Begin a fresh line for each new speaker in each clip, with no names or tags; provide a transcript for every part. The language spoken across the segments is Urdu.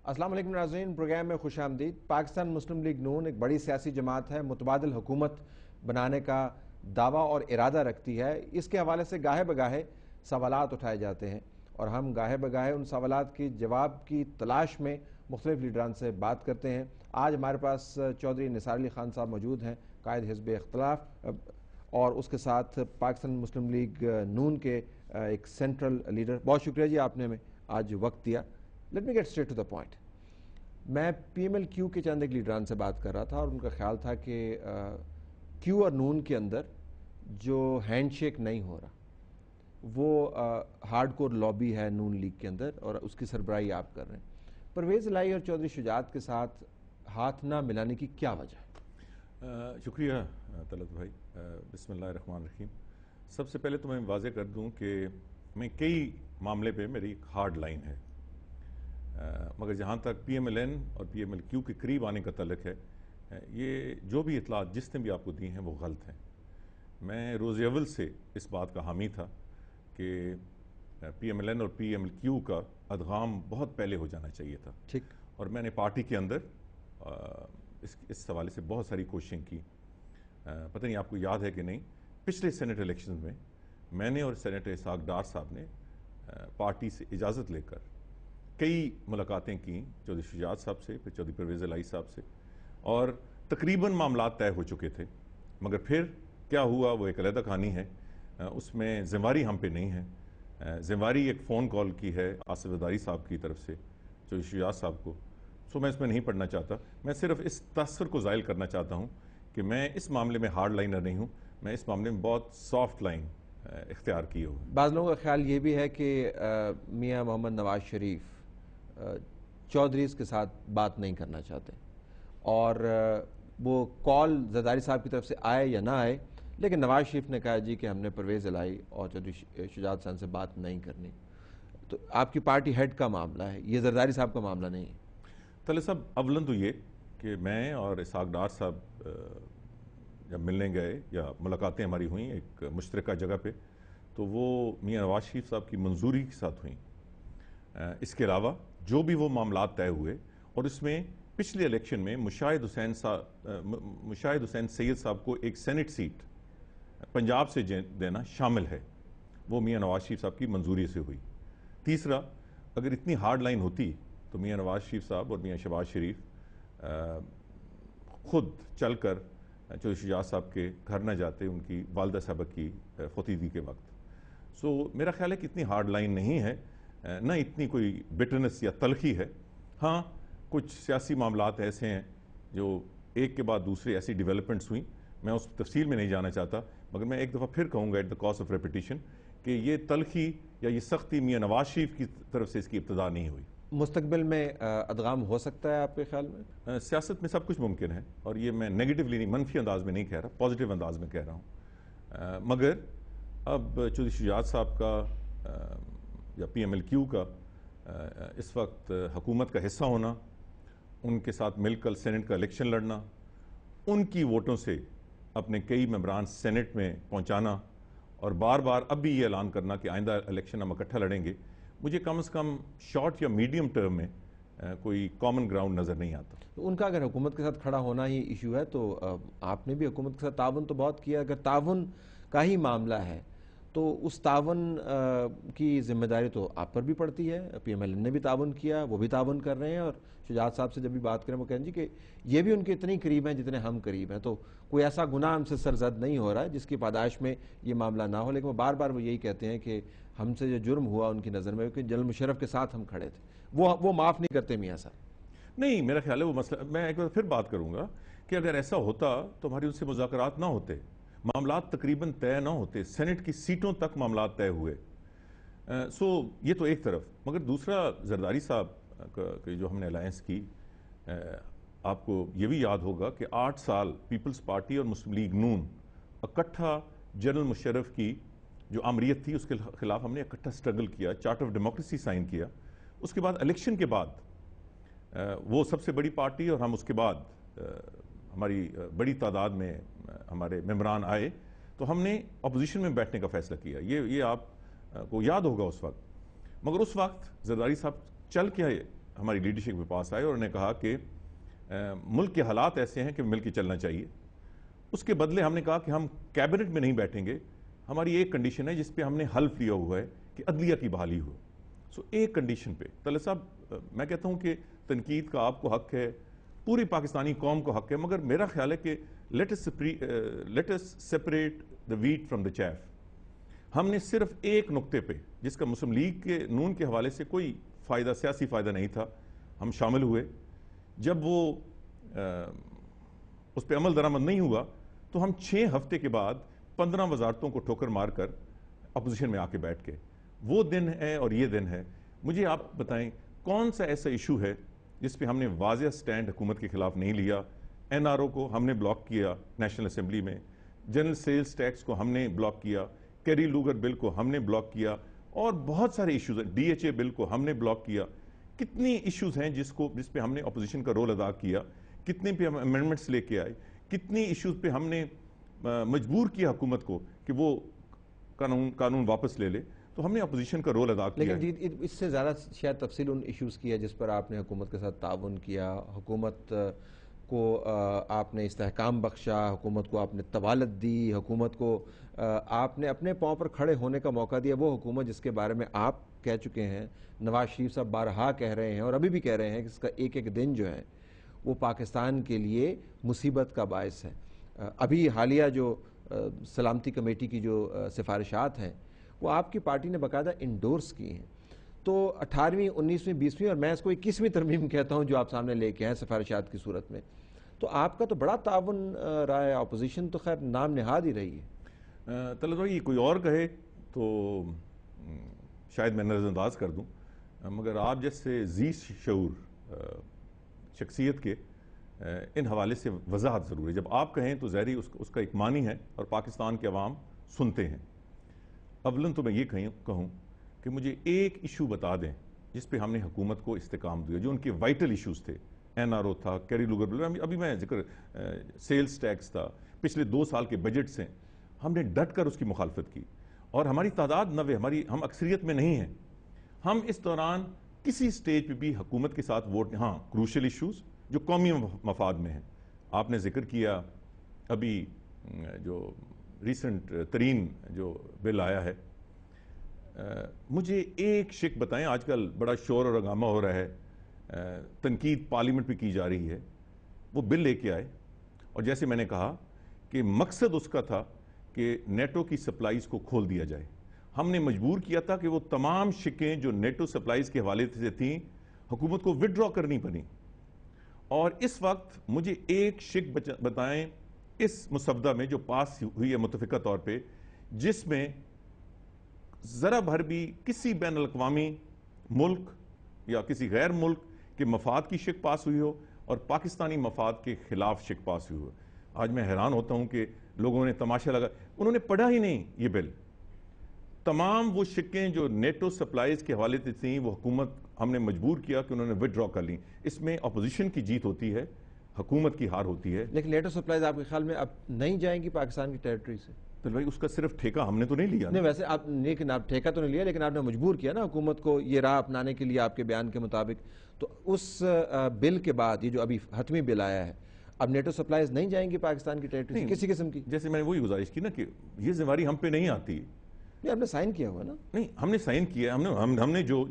السلام علیکم ناظرین، پروگرام میں خوش آمدید۔ پاکستان مسلم لیگ نون ایک بڑی سیاسی جماعت ہے، متبادل حکومت بنانے کا دعویٰ اور ارادہ رکھتی ہے۔ اس کے حوالے سے گاہے بگاہے سوالات اٹھائے جاتے ہیں اور ہم گاہے بگاہے ان سوالات کی جواب کی تلاش میں مختلف لیڈران سے بات کرتے ہیں۔ آج ہمارے پاس چودھری نثار علی خان صاحب موجود ہیں، قائد حزب اختلاف، اور اس کے ساتھ پاکستان مسلم لیگ نون کے ایک سینٹرل لیڈر۔ بہت شکریہ جی، آپ نے ہمیں آج وقت دیا۔ Let me get straight to the point. میں پی ایم ایل کیو کے چند ایک لیڈران سے بات کر رہا تھا اور ان کا خیال تھا کہ کیو اور نون کے اندر جو ہینڈ شیک نہیں ہو رہا وہ ہارڈ کور لابی ہے نون لیگ کے اندر، اور اس کی سربراہی آپ کر رہے ہیں۔ پرویز الہی اور چودھری شجاعت کے ساتھ ہاتھ نہ ملانے کی کیا وجہ ہے؟
شکریہ طلعت بھائی۔ بسم اللہ الرحمن الرحیم۔ سب سے پہلے تو میں واضح کر دوں کہ میں کئی معاملے پہ میری ایک ہارڈ لائن ہے، مگر جہاں تک پی ایم ایل این اور پی ایم ایل کیو کے قریب آنے کا تعلق ہے، یہ جو بھی اطلاعات جس نے بھی آپ کو دی ہیں وہ غلط ہیں۔ میں روز اول سے اس بات کا حامی تھا کہ پی ایم ایل این اور پی ایم ایل کیو کا ادغام بہت پہلے ہو جانا چاہیے تھا،
ٹھیک،
اور میں نے پارٹی کے اندر اس حوالے سے بہت ساری کوششیں کی۔ پتہ نہیں آپ کو یاد ہے کہ نہیں، پچھلے سینٹ الیکشنز میں میں نے اور سینیٹر اسحاق ڈار صاحب نے پارٹی سے اجازت لے کر کئی ملاقاتیں کیں، چودھری شجاعت صاحب سے، پھر چودھری پرویز الہی صاحب سے، اور تقریباً معاملات طے ہو چکے تھے، مگر پھر کیا ہوا وہ ایک علیحدہ کہانی ہے۔ اس میں ذمہ داری ہم پہ نہیں ہے۔ ذمہ داری ایک فون کال کی ہے آصف زرداری صاحب کی طرف سے چودھری شجاعت صاحب کو، میں اس میں نہیں پڑھنا چاہتا۔ میں صرف اس تاثر کو زائل کرنا چاہتا ہوں کہ میں اس معاملے میں ہارڈ لائنر نہیں ہوں، میں اس معاملے میں بہت سافٹ لائن اختیار کی ہو۔
بعض لوگوں کا خیال یہ بھی ہے کہ میاں محمد نواز شریف چودھریز کے ساتھ بات نہیں کرنا چاہتے، اور وہ کال زرداری صاحب کی طرف سے آئے یا نہ آئے، لیکن نواز شریف نے کہا جی کہ ہم نے پرویز الہی اور چودھری شجاعت صاحب سے بات نہیں کرنی۔ تو آپ کی پارٹی ہیڈ کا معاملہ ہے، یہ زرداری صاحب کا معاملہ نہیں ہے۔
طلعت صاحب، اولاً تو یہ کہ میں اور اسحاق ڈار صاحب جب ملنے گئے یا ملاقاتیں ہماری ہوئیں ایک مشترکہ جگہ پہ، تو وہ میاں نواز شریف صاحب کی منظوری کے ساتھ ہوئیں۔ اس کے علاوہ جو بھی وہ معاملات طے ہوئے، اور اس میں پچھلے الیکشن میں مشاہد حسین سید صاحب کو ایک سینٹ سیٹ پنجاب سے دینا شامل ہے، وہ میاں نواز شریف صاحب کی منظوری سے ہوئی۔ تیسرا، اگر اتنی ہارڈ لائن ہوتی تو میاں نواز شریف صاحب اور میاں شہباز شریف خود چل کر چودھری شجاعت صاحب کے گھر نہ جاتے ان کی والدہ صاحبہ کی فوتیدگی کے وقت۔ میرا خیال ہے کہ اتنی ہارڈ لائن نہیں ہے، نہ اتنی کوئی بٹرنس یا تلخی ہے۔ ہاں، کچھ سیاسی معاملات ایسے ہیں جو ایک کے بعد دوسرے ایسی ڈیولپمنٹس ہوئیں، میں اس تفصیل میں نہیں جانا چاہتا، مگر میں ایک دفعہ پھر کہوں گا at the cost of repetition کہ یہ تلخی یا یہ سختی میاں نواز شریف کی طرف سے اس کی ابتدا نہیں ہوئی۔
مستقبل میں ادغام ہو سکتا ہے آپ کے خیال میں؟
سیاست میں سب کچھ ممکن ہے، اور یہ میں نیگیٹولی نہیں، منفی انداز میں نہیں کہہ رہا، پازیٹیو انداز میں کہہ رہا ہوں۔ مگر اب چودھری شجاعت صاحب کا یا پی ایم ایل کیو کا اس وقت حکومت کا حصہ ہونا، ان کے ساتھ مل کر سینٹ کا الیکشن لڑنا، ان کی ووٹوں سے اپنے کئی ممبران سینٹ میں پہنچانا، اور بار بار اب بھی یہ اعلان کرنا کہ آئندہ الیکشن ہم اکٹھا لڑیں گے، مجھے کم از کم شارٹ یا میڈیم ٹرم میں کوئی کامن گراؤنڈ نظر نہیں آتا۔
ان کا اگر حکومت کے ساتھ کھڑا ہونا ہی ایشو ہے تو آپ نے بھی حکومت کے ساتھ تعاون تو بہت کیا، اگر تعاون کا ہی معاملہ ہے تو اس تعاون کی ذمہ داری تو آپ پر بھی پڑتی ہے۔ پی ایم ایل این نے بھی تعاون کیا، وہ بھی تعاون کر رہے ہیں، اور شجاعت صاحب سے جب بھی بات کریں وہ کہیں جی کہ یہ بھی ان کے اتنے قریب ہیں جتنے ہم قریب ہیں، تو کوئی ایسا گناہ ہم سے سرزد نہیں ہو رہا ہے جس کی پاداش میں یہ معاملہ نہ ہو، لیکن وہ بار بار وہ یہی کہتے ہیں کہ ہم سے جو جرم ہوا ان کی نظر میں کہ جنرل مشرف کے ساتھ ہم کھڑے تھے، وہ معاف نہیں کرتے میاں صاحب۔
نہیں، میرا خیال ہے وہ مسئلہ، میں ایک بار پھر بات کروں گا کہ اگر ایسا ہوتا تو ہماری ان سے مذاکرات نہ ہوتے، معاملات تقریباً طے نہ ہوتے، سینٹ کی سیٹوں تک معاملات طے ہوئے۔ یہ تو ایک طرف، مگر دوسرا زرداری صاحب کی جو ہم نے الائنس کی، آپ کو یہ بھی یاد ہوگا کہ 8 سال پیپلز پارٹی اور مسلم لیگ نون اکٹھا جنرل مشرف کی جو آمریت تھی اس کے خلاف ہم نے اکٹھا سٹرگل کیا، چارٹر آف ڈیموکریسی سائن کیا۔ اس کے بعد الیکشن کے بعد وہ سب سے بڑی پارٹی اور ہم اس کے بعد ہماری بڑی تعداد میں ہمارے ممبران آئے تو ہم نے اپوزیشن میں بیٹھنے کا فیصلہ کیا، یہ آپ کو یاد ہوگا اس وقت۔ مگر اس وقت زرداری صاحب چل کے ہماری لیڈرشپ کے پاس آئے اور انہوں نے کہا کہ ملک کے حالات ایسے ہیں کہ مل کے چلنا چاہیے. اس کے بدلے ہم نے کہا کہ ہم کیبنٹ میں نہیں بیٹھیں گے, ہماری ایک کنڈیشن ہے جس پہ ہم نے حلف لیا ہوا ہے کہ عدلیہ کی بحالی ہو. سو ایک کنڈیشن پہ طلعت صاحب میں کہتا ہوں کہ تنقید کا آپ کو حق ہے, پوری پاکستانی قوم کو حق ہے, مگر میرا خیال ہے کہ late us separate the wheat from the chaff. ہم نے صرف ایک نقطے پہ جس کا مسلم لیگ کے نون کے حوالے سے کوئی فائدہ, سیاسی فائدہ نہیں تھا, ہم شامل ہوئے. جب وہ اس پہ عمل درآمد نہیں ہوا تو ہم 6 ہفتے کے بعد 15 وزارتوں کو ٹھوکر مار کر اپوزیشن میں آ کے بیٹھ گئے. وہ دن ہے اور یہ دن ہے. مجھے آپ بتائیں کون سا ایسا ایشو ہے جس پہ ہم نے واضح سٹینڈ حکومت کے خلاف نہیں لیا. این آر او کو ہم نے بلاک کیا نیشنل اسمبلی میں, جنرل سیلز ٹیکس کو ہم نے بلاک کیا, کیری لوگر بل کو ہم نے بلاک کیا, اور بہت سارے ایشوز ہیں, ڈی ایچ اے بل کو ہم نے بلاک کیا. کتنی ایشوز ہیں جس پہ ہم نے اپوزیشن کا رول ادا کیا, کتنے پہ ہم امینڈمنٹس لے کے آئے, کتنی ایشوز پہ ہم نے مجبور کیا حکومت کو کہ وہ قانون واپس لے لے. تو ہم نے اپوزیشن کا رول ادا کیا.
لیکن اس سے زیادہ شاید تفصیل ان ایشوز کی ہے جس پر آپ نے حکومت کے ساتھ تعاون کیا, حکومت کو آپ نے استحکام بخشا, حکومت کو آپ نے طوالت دی, حکومت کو آپ نے اپنے پاؤں پر کھڑے ہونے کا موقع دیا. وہ حکومت جس کے بارے میں آپ کہہ چکے ہیں, نواز شریف صاحب بارہا کہہ رہے ہیں اور ابھی بھی کہہ رہے ہیں کہ اس کا ایک ایک دن جو ہے وہ پاکستان کے لیے مصیبت کا باعث ہے. ابھی حالیہ جو سلامتی کمیٹی کی جو سفارشات ہیں وہ آپ کی پارٹی نے باقاعدہ انڈورس کی ہیں. تو 18ویں 19ویں 20ویں اور میں اس کو 21ویں ترمیم کہتا ہوں جو آپ سامنے لے کے ہیں سفارشات کی صورت میں, تو آپ کا تو بڑا تعاون رہا ہے. اپوزیشن تو خیر نام نہاد ہی رہی ہے.
طلعت بھائی کوئی اور کہے تو شاید میں نظر انداز کر دوں, مگر آپ جیسے ذی شعور شخصیت کے ان حوالے سے وضاحت ضرور ہے. جب آپ کہیں تو ظاہری اس کا ایک معنی ہے اور پاکستان کے عوام سنتے ہیں. اولاً تو میں یہ کہوں کہ مجھے ایک ایشو بتا دیں جس پہ ہم نے حکومت کو استحکام دیا, جو ان کے وائٹل ایشوز تھے. این آر او تھا, کیری لوگر بل, ابھی میں ذکر سیلز ٹیکس تھا, پچھلے 2 سال کے بجٹ سے ہم نے ڈٹ کر اس کی مخالفت کی. اور ہماری تعداد 90, ہم اکثریت میں نہیں ہیں. ہم اس دوران کسی سٹیج پہ بھی حکومت کے ساتھ ووٹ, ہاں کروشل ایشوز جو قومی مفاد میں ہیں. آپ نے ذکر کیا ابھی جو ریسنٹ ترین جو بل آیا ہے, مجھے ایک شک بتائیں. آج کل بڑا شور اور ہنگامہ ہو رہا ہے, تنقید پارلیمنٹ پہ کی جا رہی ہے. وہ بل لے کے آئے اور جیسے میں نے کہا کہ مقصد اس کا تھا کہ نیٹو کی سپلائیز کو کھول دیا جائے. ہم نے مجبور کیا تھا کہ وہ تمام شکیں جو نیٹو سپلائیز کے حوالے سے تھیں حکومت کو وڈرا کرنی پڑی. اور اس وقت مجھے ایک شک بتائیں اس مسودہ میں جو پاس ہوئی ہے متفقہ طور پہ, جس میں ذرا بھر بھی کسی بین الاقوامی ملک یا کسی غیر ملک کے مفاد کی شک پاس ہوئی ہو اور پاکستانی مفاد کے خلاف شک پاس ہوئی ہو. آج میں حیران ہوتا ہوں کہ لوگوں نے تماشا لگا, انہوں نے پڑھا ہی نہیں یہ بل. تمام وہ شکیں جو نیٹو سپلائیز کے حوالے سے تھیں وہ حکومت ہم نے مجبور کیا کہ انہوں نے وڈرا کر لیں. اس میں اپوزیشن کی جیت ہوتی ہے, حکومت کی ہار ہوتی ہے.
لیکن نیٹو سپلائیز آپ کے خیال میں اب نہیں جائیں گی پاکستان کی ٹیریٹری سے؟
تو بھائی اس کا صرف ٹھیکہ ہم نے تو نہیں لیا.
نہیں ویسے آپ لیکن آپ ٹھیکہ تو نہیں لیا, لیکن آپ نے مجبور کیا نا حکومت کو یہ راہ اپنانے کے لیے آپ کے بیان کے مطابق. تو اس بل کے بعد یہ جو ابھی حتمی بل آیا ہے, اب نیٹو سپلائیز نہیں جائیں گی پاکستان کی ٹیریٹری سے کسی قسم کی؟
جیسے میں نے وہی گزارش کی نا کہ یہ ذمہ داری ہم پہ نہیں آتی.
نہیں آپ نے سائن کیا ہوا نا. نہیں
ہم نے سائن کیا, ہم نے جو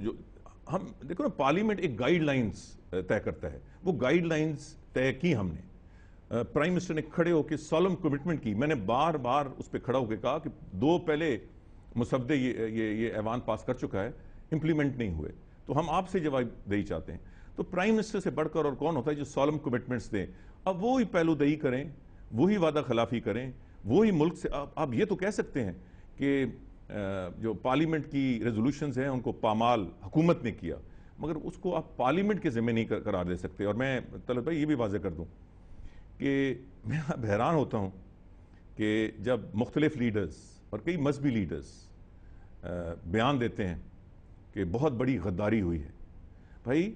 ہم دیکھو نا پارلیمنٹ ایک گائیڈ لائنز طے کرتا ہے, وہ گائیڈ لائنز طے کی ہم نے. پرائم منسٹر نے کھڑے ہو کے سولم کمٹمنٹ کی. میں نے بار بار اس پہ کھڑا ہو کے کہا کہ 2 پہلے مسودے یہ ایوان پاس کر چکا ہے, امپلیمنٹ نہیں ہوئے, تو ہم آپ سے جواب دہی چاہتے ہیں. تو پرائم منسٹر سے بڑھ کر اور کون ہوتا ہے جو سولم کمٹمنٹس دیں؟ اب وہی پہلو دہی کریں, وہی وعدہ خلافی کریں, وہی ملک سے. آپ یہ تو کہہ سکتے ہیں کہ جو پارلیمنٹ کی ریزولوشنز ہیں ان کو پامال حکومت نے کیا, مگر اس کو آپ پارلیمنٹ کے ذمہ نہیں قرار دے سکتے. اور میں طلعت بھائی یہ بھی واضح کر دوں کہ میں اب حیران ہوتا ہوں کہ جب مختلف لیڈرز اور کئی مذہبی لیڈرز بیان دیتے ہیں کہ بہت بڑی غداری ہوئی ہے. بھائی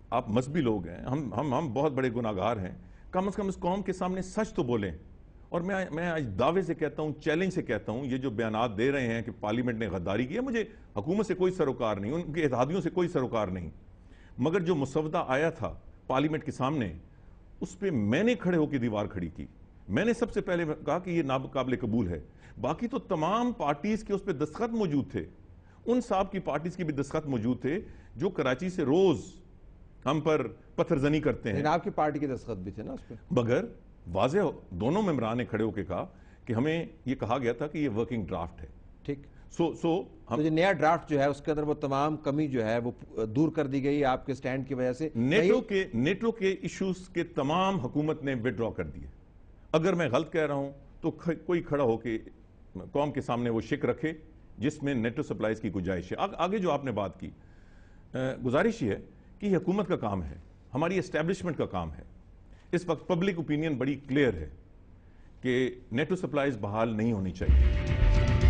آپ مذہبی لوگ ہیں, ہم بہت بڑے گناہگار ہیں, کم از کم اس قوم کے سامنے سچ تو بولیں. اور میں آج دعوے سے کہتا ہوں, چیلنج سے کہتا ہوں, یہ جو بیانات دے رہے ہیں کہ پارلیمنٹ نے غداری کی ہے, مجھے حکومت سے کوئی سروکار نہیں, ان کے اتحادیوں سے کوئی سروکار نہیں, مگر جو مسودہ آیا تھا پارلیمنٹ کے سامنے اس پہ میں نے کھڑے ہو کے دیوار کھڑی کی. میں نے سب سے پہلے کہا کہ یہ ناقابل قبول ہے. باقی تو تمام پارٹیز کے اس پہ دستخط موجود تھے, ان صاحب کی پارٹیز کے بھی دستخط موجود تھے جو کراچی سے روز ہم پر پتھر زنی کرتے ہیں.
آپ کی پارٹی کے دستخط بھی تھے نا اس پہ,
مگر واضح دونوں ممبران نے کھڑے ہو کے کہا کہ ہمیں یہ کہا گیا تھا کہ یہ ورکنگ ڈرافٹ ہے.
ٹھیک,
سو
جو نیا ڈرافٹ جو ہے اس کے اندر وہ تمام کمی جو ہے وہ دور کر دی گئی آپ کے سٹینڈ کی وجہ سے.
نیٹو کے ایشوز کے تمام حکومت نے وڈرا کر دیے. اگر میں غلط کہہ رہا ہوں تو کوئی کھڑا ہو کے قوم کے سامنے وہ شک رکھے جس میں نیٹو سپلائز کی گنجائش ہے. آگے جو آپ نے بات کی, گزارش یہ ہے کہ یہ حکومت کا کام ہے, ہماری اسٹیبلشمنٹ کا کام ہے. اس وقت پبلک اوپینین بڑی کلیئر ہے کہ نیٹو سپلائز بحال نہیں ہونی چاہیے.